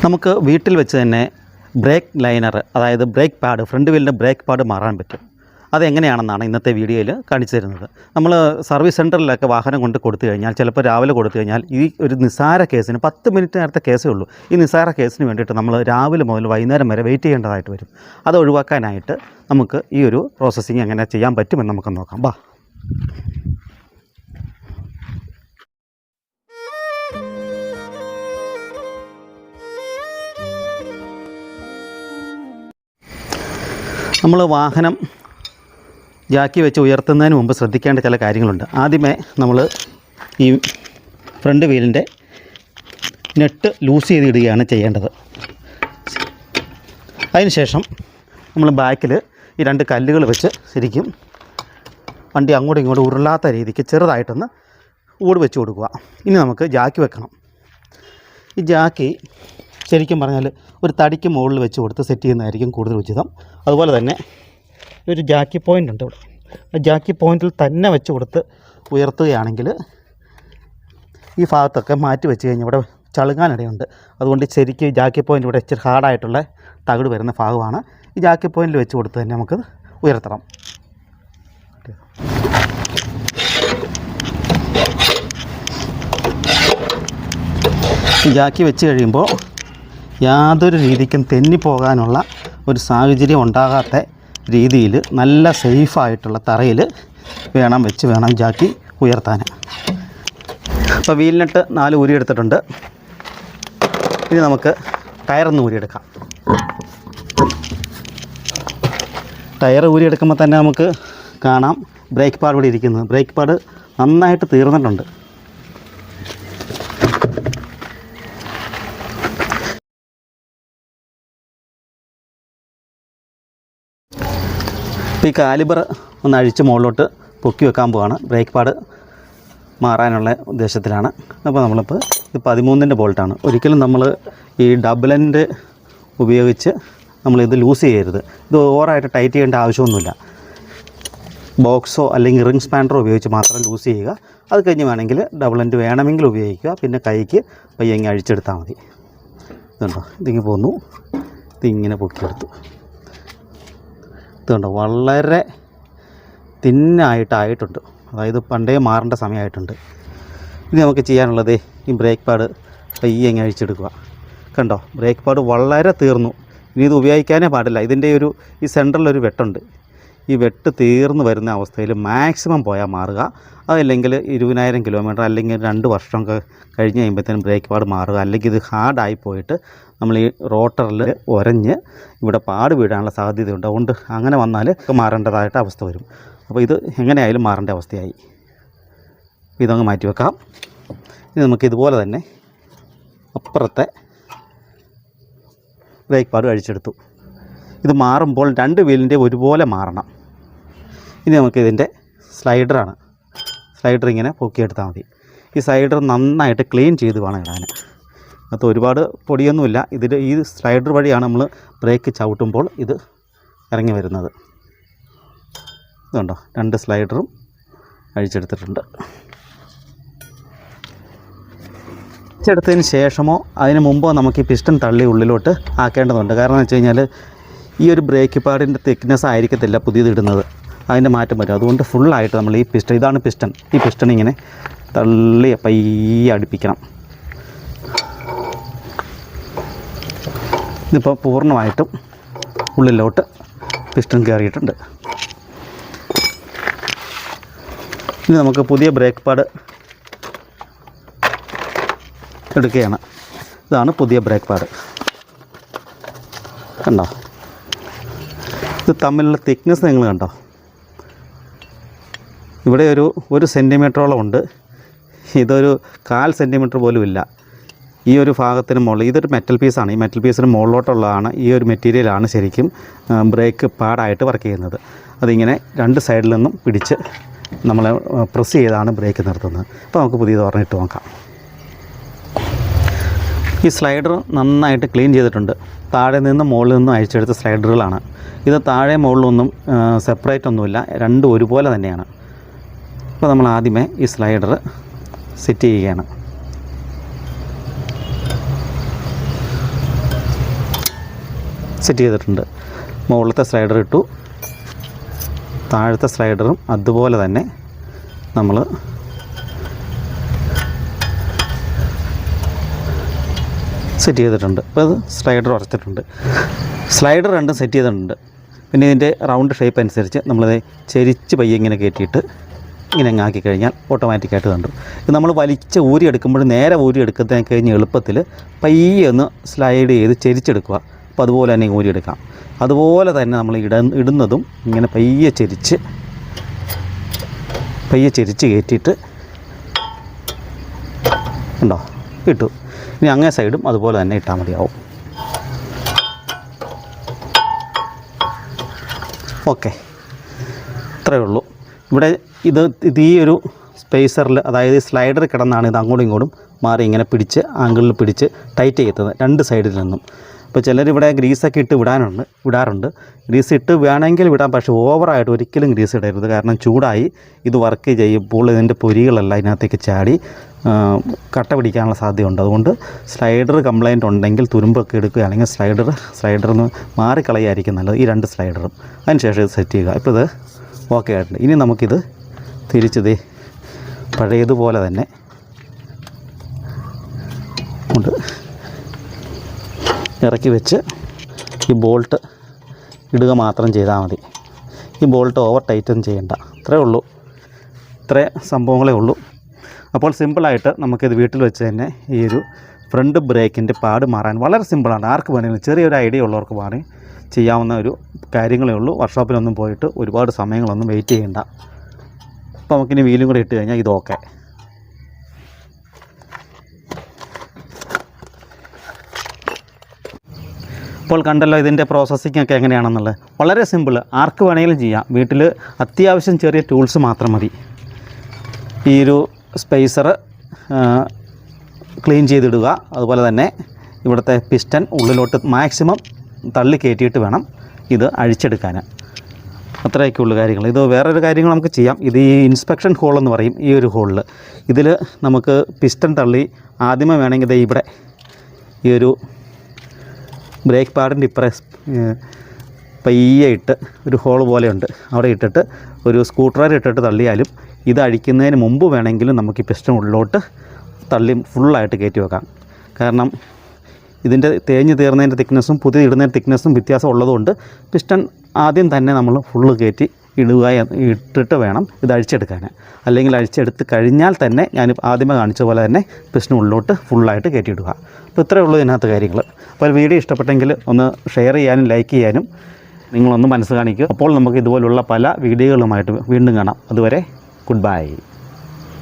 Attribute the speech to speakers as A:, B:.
A: നമുക്ക് വീട്ടിൽ വെച്ച് തന്നെ ബ്രേക്ക് ലൈനർ, അതായത് ബ്രേക്ക് പാഡ്, ഫ്രണ്ട് വീലിൻ്റെ ബ്രേക്ക് പാഡ് മാറാൻ പറ്റും. അതെങ്ങനെയാണെന്നാണ് ഇന്നത്തെ വീഡിയോയിൽ കാണിച്ചു തരുന്നത്. നമ്മൾ സർവീസ് സെൻറ്ററിലൊക്കെ വാഹനം കൊണ്ട് കൊടുത്തു കഴിഞ്ഞാൽ, ചിലപ്പോൾ രാവിലെ കൊടുത്തു കഴിഞ്ഞാൽ, ഈ ഒരു നിസ്സാര കേസിന് 10 മിനിറ്റ് നേരത്തെ കേസേ ഉള്ളൂ. ഈ നിസ്സാര കേസിന് വേണ്ടിയിട്ട് നമ്മൾ രാവിലെ മുതൽ വൈകുന്നേരം വരെ വെയിറ്റ് ചെയ്യേണ്ടതായിട്ട് വരും. അത് ഒഴിവാക്കാനായിട്ട് നമുക്ക് ഈ ഒരു പ്രോസസ്സിങ് എങ്ങനെ ചെയ്യാൻ പറ്റുമെന്ന് നമുക്ക് നോക്കാം. ബാ. നമ്മൾ വാഹനം ജാക്കി വെച്ച് ഉയർത്തുന്നതിന് മുമ്പ് ശ്രദ്ധിക്കേണ്ട ചില കാര്യങ്ങളുണ്ട്. ആദ്യമേ നമ്മൾ ഈ ഫ്രണ്ട് വീലിൻ്റെ നെട്ട് ലൂസ് ചെയ്തിടുകയാണ് ചെയ്യേണ്ടത്. അതിനുശേഷം നമ്മൾ ബാക്കിൽ ഈ 2 കല്ലുകൾ വെച്ച് ശരിക്കും വണ്ടി അങ്ങോട്ടും ഇങ്ങോട്ടും ഉരുളാത്ത രീതിക്ക് ചെറുതായിട്ടൊന്ന് ഊട് വെച്ച് കൊടുക്കുക. ഇനി നമുക്ക് ജാക്കി വെക്കണം. ഈ ജാക്കി ശരിക്കും പറഞ്ഞാൽ ഒരു തടിക്ക് മുകളിൽ വെച്ച് കൊടുത്ത് സെറ്റ് ചെയ്യുന്നതായിരിക്കും കൂടുതൽ ഉചിതം. അതുപോലെ തന്നെ ഒരു ജാക്കി പോയിൻ്റ് ഉണ്ട് ഇവിടെ. ആ ജാക്കി പോയിൻറ്റിൽ തന്നെ വെച്ച് കൊടുത്ത് ഉയർത്തുകയാണെങ്കിൽ ഈ ഭാഗത്തൊക്കെ മാറ്റി വെച്ച് കഴിഞ്ഞാൽ ഇവിടെ ചളുങ്ങാനിടയുണ്ട്. അതുകൊണ്ട് ശരിക്കും ജാക്കി പോയിൻ്റ് ഇവിടെ ഇച്ചിരി ഹാർഡായിട്ടുള്ള തകിട് വരുന്ന ഭാഗമാണ്. ഈ ജാക്കി പോയിൻറ്റിൽ വെച്ച് കൊടുത്ത് തന്നെ നമുക്ക് ഉയർത്തണം. ജാക്കി വെച്ച് കഴിയുമ്പോൾ യാതൊരു രീതിക്കും തെന്നിപ്പോകാനുള്ള ഒരു സാഹചര്യം ഉണ്ടാകാത്ത രീതിയിൽ നല്ല സേഫായിട്ടുള്ള തറയിൽ വേണം ജാക്കി ഉയർത്താൻ. അപ്പോൾ വീലിനിട്ട് 4 ഊരിയെടുത്തിട്ടുണ്ട്. ഇനി നമുക്ക് ടയറൊന്ന് ഊരിയെടുക്കാം. ടയർ ഊരിയെടുക്കുമ്പോൾ തന്നെ നമുക്ക് കാണാം ബ്രേക്ക് പാഡ് ഇവിടെ ഇരിക്കുന്നത്. ബ്രേക്ക് പാഡ് നന്നായിട്ട് തീർന്നിട്ടുണ്ട്. ഈ കാലിബർ ഒന്ന് അഴിച്ച് മുകളിലോട്ട് പൊക്കി വെക്കാൻ പോവാണ്. ബ്രേക്ക് പാഡ് മാറാനുള്ള ഉദ്ദേശത്തിലാണ്. അപ്പോൾ നമ്മളിപ്പോൾ ഇത് 13-ൻ്റെ ബോൾട്ടാണ്. ഒരിക്കലും നമ്മൾ ഈ ഡബിൾ എൻഡ് ഉപയോഗിച്ച് നമ്മളിത് ലൂസ് ചെയ്യരുത്. ഇത് ഓവറായിട്ട് ടൈറ്റ് ചെയ്യേണ്ട ആവശ്യമൊന്നുമില്ല. ബോക്സോ അല്ലെങ്കിൽ റിംഗ് സ്പാൻഡറോ ഉപയോഗിച്ച് മാത്രം ലൂസ് ചെയ്യുക. അത് കഴിഞ്ഞ് വേണമെങ്കിൽ ഡബിൾ എൻഡ് വേണമെങ്കിൽ ഉപയോഗിക്കുക. പിന്നെ കൈക്ക് പയ്യങ്ങി അഴിച്ചെടുത്താൽ മതി. ഇതുണ്ടോ, ഇതിങ്ങനെ പോന്നു, ഇതിങ്ങനെ പൊക്കിയെടുത്തു. ഇതുണ്ടോ, വളരെ തിന്നായിട്ടായിട്ടുണ്ട്. അതായത് പണ്ടേ മാറേണ്ട സമയമായിട്ടുണ്ട്. ഇനി നമുക്ക് ചെയ്യാനുള്ളത് ഈ ബ്രേക്ക് പാഡ് പയ്യെ അഴിച്ചെടുക്കുക. കണ്ടോ, ബ്രേക്ക് പാഡ് വളരെ തീർന്നു. ഇനി ഇത് ഉപയോഗിക്കാനേ പാടില്ല. ഇതിൻ്റെ ഈ സെൻറ്ററിലൊരു വെട്ടുണ്ട്. ഈ വെട്ട് തീർന്ന് വരുന്ന അവസ്ഥയിൽ മാക്സിമം പോയാൽ മാറുക. അതല്ലെങ്കിൽ 20,000 കിലോമീറ്റർ അല്ലെങ്കിൽ 2 വർഷം കഴിഞ്ഞ് കഴിയുമ്പോഴത്തേനും ബ്രേക്ക് പാഡ് മാറുക. അല്ലെങ്കിൽ ഇത് ഹാർഡായി പോയിട്ട് നമ്മൾ ഈ റോട്ടറിൽ ഉരഞ്ഞ് ഇവിടെ പാട് വീഴാനുള്ള സാധ്യതയുണ്ട്. അതുകൊണ്ട് അങ്ങനെ വന്നാൽ മാറേണ്ടതായിട്ട് അവസ്ഥ വരും. അപ്പോൾ ഇത് എങ്ങനെയായാലും മാറേണ്ട അവസ്ഥയായി. ഇതങ്ങ് മാറ്റി വെക്കാം. ഇനി നമുക്ക് ഇതുപോലെ തന്നെ അപ്പുറത്തെ ബ്രേക്ക് പാഡ് അഴിച്ചെടുത്തു. ഇത് മാറുമ്പോൾ 2 വീലിൻ്റെ ഒരുപോലെ മാറണം. ഇനി നമുക്കിതിൻ്റെ സ്ലൈഡറാണ്. സ്ലൈഡർ ഇങ്ങനെ പൊക്കിയെടുത്താൽ മതി. ഈ സ്ലൈഡർ നന്നായിട്ട് ക്ലീൻ ചെയ്ത് വേണം ഇടാൻ. അത് ഒരുപാട് പൊടിയൊന്നുമില്ല. ഈ സ്ലൈഡർ വഴിയാണ് നമ്മൾ ബ്രേക്ക് ചവിട്ടുമ്പോൾ ഇത് ഇറങ്ങി വരുന്നത്. ഇതുണ്ടോ, 2 സ്ലൈഡറും അഴിച്ചെടുത്തിട്ടുണ്ട്. അഴിച്ചെടുത്തതിന് ശേഷമോ അതിന് മുമ്പോ നമുക്ക് ഈ പിസ്റ്റൺ തള്ളി ഉള്ളിലോട്ട് ആക്കേണ്ടതുണ്ട്. കാരണം എന്ന് വെച്ച് കഴിഞ്ഞാൽ ഈ ഒരു ബ്രേക്ക് പാഡിൻ്റെ തിക്നെസ് ആയിരിക്കത്തില്ല പുതിയത് ഇടുന്നത്, അതിൻ്റെ മാറ്റം വരും. അതുകൊണ്ട് ഫുള്ളായിട്ട് നമ്മൾ ഈ പിസ്റ്റൺ, ഇതാണ് പിസ്റ്റൺ, ഈ പിസ്റ്റൺ ഇങ്ങനെ തള്ളി പയ്യെ അടുപ്പിക്കണം. ഇതിപ്പോൾ പൂർണ്ണമായിട്ടും ഉള്ളിലോട്ട് പിസ്റ്റൺ കയറിയിട്ടുണ്ട്. ഇനി നമുക്ക് പുതിയ ബ്രേക്ക് പാഡ് എടുക്കുകയാണ്. ഇതാണ് പുതിയ ബ്രേക്ക് പാഡ്. കണ്ടോ, ഇത് തമ്മിലുള്ള തിക്നെസ് നിങ്ങൾ കണ്ടോ. ഇവിടെ ഒരു സെൻറ്റിമീറ്ററോളം ഉണ്ട്. ഇതൊരു 1/4 സെൻറ്റിമീറ്റർ പോലും ഇല്ല. ഈ ഒരു ഭാഗത്തിന് മുകളിൽ ഇതൊരു മെറ്റൽ പീസാണ്. ഈ മെറ്റൽ പീസിന് മുകളിലോട്ടുള്ളതാണ് ഈ ഒരു മെറ്റീരിയലാണ് ശരിക്കും ബ്രേക്ക് പാഡായിട്ട് വർക്ക് ചെയ്യുന്നത്. അതിങ്ങനെ 2 സൈഡിൽ നിന്നും പിടിച്ച് നമ്മൾ പ്രസ് ചെയ്താണ് ബ്രേക്ക് നിർത്തുന്നത്. അപ്പോൾ നമുക്ക് പുതിയത് പറഞ്ഞിട്ട് നോക്കാം. ഈ സ്ലൈഡർ നന്നായിട്ട് ക്ലീൻ ചെയ്തിട്ടുണ്ട്. താഴെ നിന്ന് മുകളിൽ നിന്നും അഴിച്ചെടുത്ത സ്ലൈഡറുകളാണ്. ഇത് താഴെ മുകളിലൊന്നും സെപ്പറേറ്റ് ഒന്നുമില്ല, 2 ഒരുപോലെ തന്നെയാണ്. അപ്പോൾ നമ്മൾ ആദ്യമേ ഈ സ്ലൈഡർ സെറ്റ് ചെയ്യുകയാണ്. സെറ്റ് ചെയ്തിട്ടുണ്ട്. മുകളിലത്തെ സ്ലൈഡർ ഇട്ടു, താഴത്തെ സ്ലൈഡറും അതുപോലെ തന്നെ നമ്മൾ സെറ്റ് ചെയ്തിട്ടുണ്ട്. അപ്പോൾ അത് സ്ലൈഡർ ഉറച്ചിട്ടുണ്ട്. സ്ലൈഡർ രണ്ടും സെറ്റ് ചെയ്തിട്ടുണ്ട്. പിന്നെ ഇതിൻ്റെ റൗണ്ട് ഷേപ്പ് അനുസരിച്ച് നമ്മളത് ചെരിച്ച് പയ്യെ ഇങ്ങനെ കയറ്റിയിട്ട് ഇങ്ങനെ അങ്ങ് ആക്കി കഴിഞ്ഞാൽ ഓട്ടോമാറ്റിക്കായിട്ട് കണ്ടു. ഇത് നമ്മൾ വലിച്ച് ഊരിയെടുക്കുമ്പോൾ നേരെ ഊരിയെടുക്കുന്നതിന് കഴിഞ്ഞ് എളുപ്പത്തിൽ പയ്യെ ഒന്ന് സ്ലൈഡ് ചെയ്ത് ചെരിച്ചെടുക്കുക. അപ്പോൾ അതുപോലെ തന്നെ ഊരിയെടുക്കാം. അതുപോലെ തന്നെ നമ്മൾ ഇടുന്നതും ഇങ്ങനെ പയ്യെ ചെരിച്ച് കയറ്റിയിട്ട് ഉണ്ടോ ഇട്ടു. ഇനി അങ്ങേ സൈഡും അതുപോലെ തന്നെ ഇട്ടാൽ മതിയാവും. ഓക്കെ, ഇത്രയേ ഉള്ളൂ. ഇവിടെ ഇത് ഈ ഒരു സ്പേസറിൽ, അതായത് സ്ലൈഡർ കിടന്നാണ് ഇത് അങ്ങോട്ടും ഇങ്ങോട്ടും മാറി ഇങ്ങനെ പിടിച്ച് ആംഗിളിൽ പിടിച്ച് ടൈറ്റ് ചെയ്യുന്നത് രണ്ട് സൈഡിൽ നിന്നും. ഇപ്പോൾ ചിലരിവിടെ ഗ്രീസൊക്കെ ഇട്ട് വിടാറുണ്ട്. ഗ്രീസ് ഇട്ട് വേണമെങ്കിൽ വിടാം, പക്ഷേ ഓവറായിട്ട് ഒരിക്കലും ഗ്രീസ് ഇടരുത്. കാരണം ചൂടായി ഇത് വർക്ക് ചെയ്യുമ്പോൾ ഇതിൻ്റെ പൊരികളെല്ലാം ഇതിനകത്തേക്ക് ചാടി കട്ട പിടിക്കാനുള്ള സാധ്യതയുണ്ട്. അതുകൊണ്ട് സ്ലൈഡർ കംപ്ലൈൻറ്റ് ഉണ്ടെങ്കിൽ തുരുമ്പൊക്കെ എടുക്കുകയാണെങ്കിൽ സ്ലൈഡറിന് മാറിക്കളയായിരിക്കും നല്ലത്. ഈ രണ്ട് സ്ലൈഡറും അതിനുശേഷം ഇത് സെറ്റ് ചെയ്യുക. ഇപ്പോൾ ഇത് ഓക്കെ ആയിട്ടുണ്ട്. ഇനി നമുക്കിത് തിരിച്ചത് പഴയതുപോലെ തന്നെ കൊണ്ട് ഇറക്കി വെച്ച് ഈ ബോൾട്ട് ഇടുക മാത്രം ചെയ്താൽ മതി. ഈ ബോൾട്ട് ഓവർ ടൈറ്റൻ ചെയ്യേണ്ട. ഇത്രയേ ഉള്ളൂ. ഇത്രേ സംഭവങ്ങളേ ഉള്ളൂ. അപ്പോൾ സിമ്പിളായിട്ട് നമുക്കിത് വീട്ടിൽ വെച്ച് തന്നെ ഈ ഒരു ഫ്രണ്ട് ബ്രേക്കിൻ്റെ പാട് മാറാൻ വളരെ സിമ്പിളാണ്. ആർക്ക് വേണമെങ്കിലും ചെറിയൊരു ഐഡിയ ഉള്ളവർക്ക് വേണമെങ്കിൽ ചെയ്യാവുന്ന ഒരു കാര്യങ്ങളേ ഉള്ളൂ. വർക്ക്ഷോപ്പിലൊന്നും പോയിട്ട് ഒരുപാട് സമയങ്ങളൊന്നും വെയിറ്റ് ചെയ്യേണ്ട. അപ്പോൾ നമുക്കിനി വീലും കൂടെ ഇട്ട് കഴിഞ്ഞാൽ ഇത് ഓക്കെ. ഇപ്പോൾ കണ്ടല്ലോ ഇതിൻ്റെ പ്രോസസ്സിംഗ് ഒക്കെ എങ്ങനെയാണെന്നുള്ളത്. വളരെ സിമ്പിൾ, ആർക്ക് വേണമെങ്കിലും ചെയ്യാം. വീട്ടിൽ അത്യാവശ്യം ചെറിയ ടൂൾസ് മാത്രം മതി. ഈ ഒരു സ്പേസർ ക്ലീൻ ചെയ്തിടുക. അതുപോലെ തന്നെ ഇവിടുത്തെ പിസ്റ്റൺ ഉള്ളിലോട്ട് മാക്സിമം തള്ളി കയറ്റിയിട്ട് വേണം ഇത് അഴിച്ചെടുക്കാൻ. അത്രയൊക്കെ ഉള്ള കാര്യങ്ങൾ. ഇത് വേറൊരു കാര്യങ്ങൾ നമുക്ക് ചെയ്യാം. ഇത് ഈ ഇൻസ്പെക്ഷൻ ഹോളെന്ന് പറയും. ഈ ഒരു ഹോളിൽ ഇതിൽ നമുക്ക് പിസ്റ്റൺ തള്ളി ആദ്യമേ വേണമെങ്കിൽ ഇത് ഇവിടെ ഈ ഒരു ബ്രേക്ക് പാഡിൻ്റെ പയ്യെ ഇട്ട് ഒരു ഹോൾ പോലെയുണ്ട്, അവിടെ ഇട്ടിട്ട് ഒരു സ്ക്രൂ ഡ്രൈവർ ഇട്ടിട്ട് തള്ളിയാലും ഇത് അഴിക്കുന്നതിന് മുമ്പ് വേണമെങ്കിലും നമുക്ക് ഈ പിസ്റ്റൺ ഉള്ളിലോട്ട് തള്ളി ഫുള്ളായിട്ട് കയറ്റി വെക്കാം. കാരണം ഇതിൻ്റെ തേഞ്ഞ് തീർന്നതിൻ്റെ തിക്നെസ്സും പുതിയ ഇടുന്നതിൻ്റെ തിക്നെസ്സും വ്യത്യാസം ഉള്ളതുകൊണ്ട് പിസ്റ്റൺ ആദ്യം തന്നെ നമ്മൾ ഫുള്ള് കയറ്റി ഇട്ടിട്ട് വേണം ഇത് അഴിച്ചെടുക്കാൻ. അല്ലെങ്കിൽ അഴിച്ചെടുത്ത് കഴിഞ്ഞാൽ തന്നെ ഞാൻ ആദ്യമേ കാണിച്ച പോലെ തന്നെ പിസ്റ്റൺ ഉള്ളിലോട്ട് ഫുള്ളായിട്ട് കയറ്റിയിടുക. അപ്പോൾ ഇത്രയേ ഉള്ളൂ ഇതിനകത്ത് കാര്യങ്ങൾ. അപ്പോൾ വീഡിയോ ഇഷ്ടപ്പെട്ടെങ്കിൽ ഒന്ന് ഷെയർ ചെയ്യാനും ലൈക്ക് ചെയ്യാനും നിങ്ങളൊന്ന് മനസ്സ് കാണിക്കുക. അപ്പോൾ നമുക്ക് ഇതുപോലുള്ള പല വീഡിയോകളുമായിട്ട് വീണ്ടും കാണാം. അതുവരെ ഗുഡ് ബൈ.